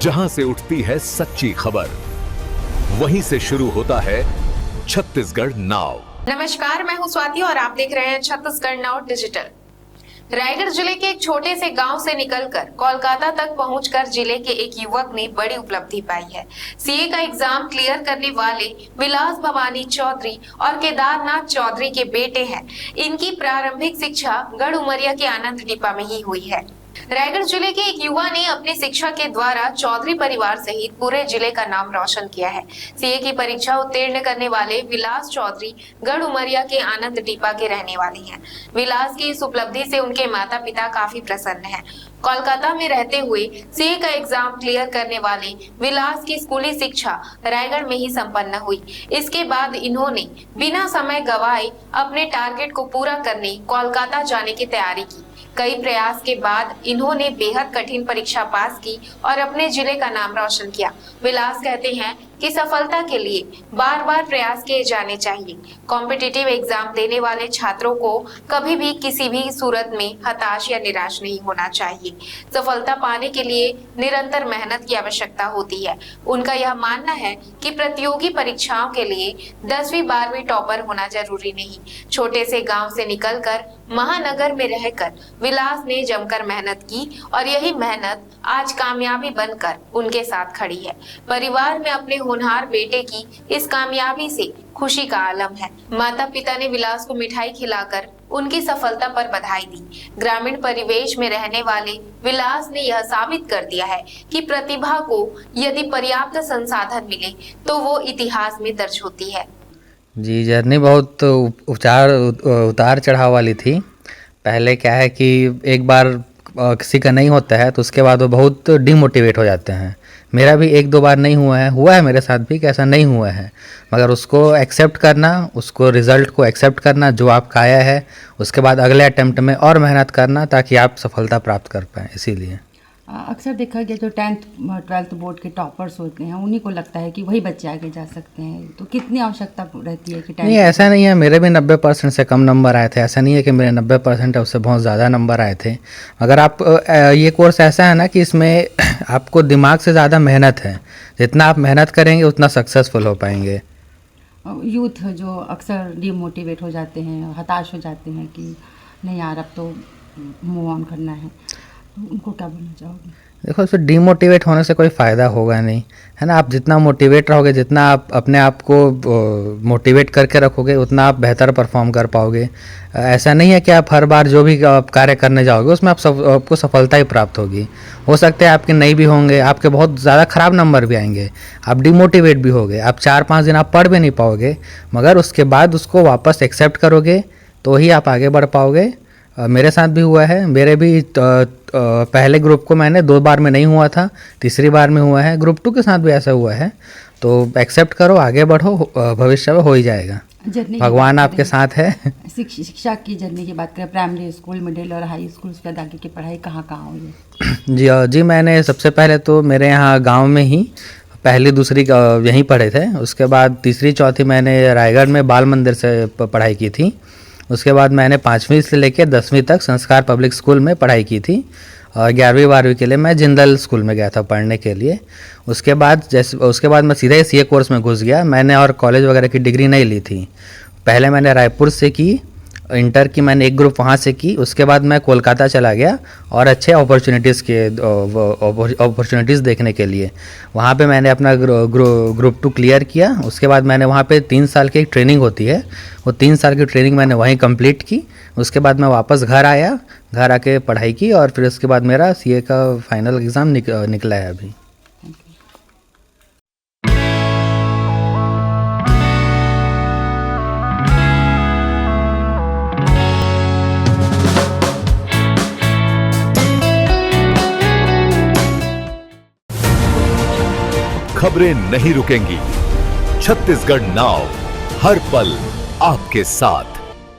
जहां से उठती है सच्ची खबर, वहीं से शुरू होता है छत्तीसगढ़ नाउ। नमस्कार, मैं हूं स्वाति और आप देख रहे हैं छत्तीसगढ़ नाउ डिजिटल। रायगढ़ जिले के एक छोटे से गांव से निकलकर कोलकाता तक पहुंचकर जिले के एक युवक ने बड़ी उपलब्धि पाई है। सीए का एग्जाम क्लियर करने वाले विलास भवानी चौधरी और केदारनाथ चौधरी के बेटे हैं। इनकी प्रारंभिक शिक्षा गढ़ उमरिया के आनंद डिपा में ही हुई है। रायगढ़ जिले के एक युवा ने अपनी शिक्षा के द्वारा चौधरी परिवार सहित पूरे जिले का नाम रोशन किया है। सीए की परीक्षा उत्तीर्ण करने वाले विलास चौधरी गढ़ उमरिया के आनंद डिपा के रहने वाले हैं। विलास की इस उपलब्धि से उनके माता पिता काफी प्रसन्न हैं। कोलकाता में रहते हुए सीए का एग्जाम क्लियर करने वाले विलास की स्कूली शिक्षा रायगढ़ में ही संपन्न हुई। इसके बाद इन्होंने बिना समय गवाए अपने टारगेट को पूरा करने कोलकाता जाने की तैयारी की। कई प्रयास के बाद इन्होंने बेहद कठिन परीक्षा पास की और अपने जिले का नाम रोशन किया। विलास कहते हैं कि सफलता के लिए बार बार प्रयास किए जाने चाहिए। कॉम्पिटिटिव एग्जाम देने वाले छात्रों को कभी भी किसी भी सूरत में हताश या निराश नहीं होना चाहिए। सफलता पाने के लिए निरंतर मेहनत की आवश्यकता होती है। उनका यह मानना है कि प्रतियोगी परीक्षाओं के लिए 10वीं 12वीं टॉपर होना जरूरी नहीं। छोटे से गांव से निकलकर महानगर में रहकर विलास ने जमकर मेहनत की और यही मेहनत आज कामयाबी बनकर उनके साथ खड़ी है। परिवार में अपने होनहार बेटे की इस कामयाबी से खुशी का आलम है। माता पिता ने विलास को मिठाई खिलाकर उनकी सफलता पर बधाई दी। ग्रामीण परिवेश में रहने वाले विलास ने यह साबित कर दिया है कि प्रतिभा को यदि पर्याप्त संसाधन मिले तो वो इतिहास में दर्ज होती है। जी, जर्नी बहुत उतार चढ़ाव वाली थी। पहले क्या है कि एक बार किसी का नहीं होता है तो उसके बाद वो बहुत डिमोटिवेट हो जाते हैं। मेरा भी 1-2 बार नहीं हुआ है मेरे साथ भी कि ऐसा नहीं हुआ है, मगर उसको एक्सेप्ट करना, उसको रिज़ल्ट को एक्सेप्ट करना जो आपका आया है, उसके बाद अगले अटेम्प्ट में और मेहनत करना ताकि आप सफलता प्राप्त कर पाएँ। इसीलिए अक्सर देखा गया जो 10th 12th बोर्ड के टॉपर्स होते हैं उन्हीं को लगता है कि वही बच्चे आगे जा सकते हैं, तो कितनी आवश्यकता रहती है कि नहीं, ऐसा नहीं है। मेरे भी 90% से कम नंबर आए थे। ऐसा नहीं है कि मेरे 90% है उससे बहुत ज़्यादा नंबर आए थे। मगर आप ये कोर्स ऐसा है ना कि इसमें आपको दिमाग से ज़्यादा मेहनत है। जितना आप मेहनत करेंगे उतना सक्सेसफुल हो पाएंगे। यूथ जो अक्सर डिमोटिवेट हो जाते हैं, हताश हो जाते हैं कि नहीं यार अब तो मूव ऑन करना है, उनको क्या बोलना चाहोगे? देखो, इसमें डीमोटिवेट होने से कोई फ़ायदा होगा नहीं, है ना। आप जितना मोटिवेट रहोगे, जितना आप अपने आप को मोटिवेट करके रखोगे, उतना आप बेहतर परफॉर्म कर पाओगे। ऐसा नहीं है कि आप हर बार जो भी कार्य करने जाओगे उसमें आपको सफलता ही प्राप्त होगी। हो सकता है आपके नहीं भी होंगे, आपके बहुत ज़्यादा ख़राब नंबर भी आएंगे, आप डिमोटिवेट भी होगे, आप 4-5 दिन आप पढ़ भी नहीं पाओगे, मगर उसके बाद उसको वापस एक्सेप्ट करोगे तो ही आप आगे बढ़ पाओगे। मेरे साथ भी हुआ है। मेरे भी पहले ग्रुप को मैंने 2 बार में नहीं हुआ था, तीसरी बार में हुआ है। ग्रुप 2 के साथ भी ऐसा हुआ है। तो एक्सेप्ट करो, आगे बढ़ो, भविष्य में हो ही जाए। भगवान आपके साथ है। शिक्षा की जर्नी की बात करें, प्राइमरी स्कूल, मिडिल और हाई स्कूल, उसके बाद आगे की पढ़ाई कहाँ हुई? जी, मैंने सबसे पहले तो मेरे यहाँ गाँव में ही पहली दूसरी यहीं पढ़े थे। उसके बाद तीसरी चौथी मैंने रायगढ़ में बाल मंदिर से पढ़ाई की थी। उसके बाद मैंने 5वीं से लेकर 10वीं तक संस्कार पब्लिक स्कूल में पढ़ाई की थी और 11वीं 12वीं के लिए मैं जिंदल स्कूल में गया था पढ़ने के लिए। उसके बाद मैं सीधे सीए कोर्स में घुस गया। मैंने और कॉलेज वगैरह की डिग्री नहीं ली थी। पहले मैंने रायपुर से की, इंटर की मैंने एक ग्रुप वहाँ से की। उसके बाद मैं कोलकाता चला गया और अच्छे अपॉर्चुनिटीज़ देखने के लिए। वहाँ पे मैंने अपना ग्रुप 2 क्लियर किया। उसके बाद मैंने वहाँ पे 3 साल की एक ट्रेनिंग होती है, वो 3 साल की ट्रेनिंग मैंने वहीं कंप्लीट की। उसके बाद मैं वापस घर आया, घर आके पढ़ाई की और फिर उसके बाद मेरा सीए का फाइनल एग्ज़ाम निकला है अभी। खबरें नहीं रुकेंगी। छत्तीसगढ़ नाउ हर पल आपके साथ।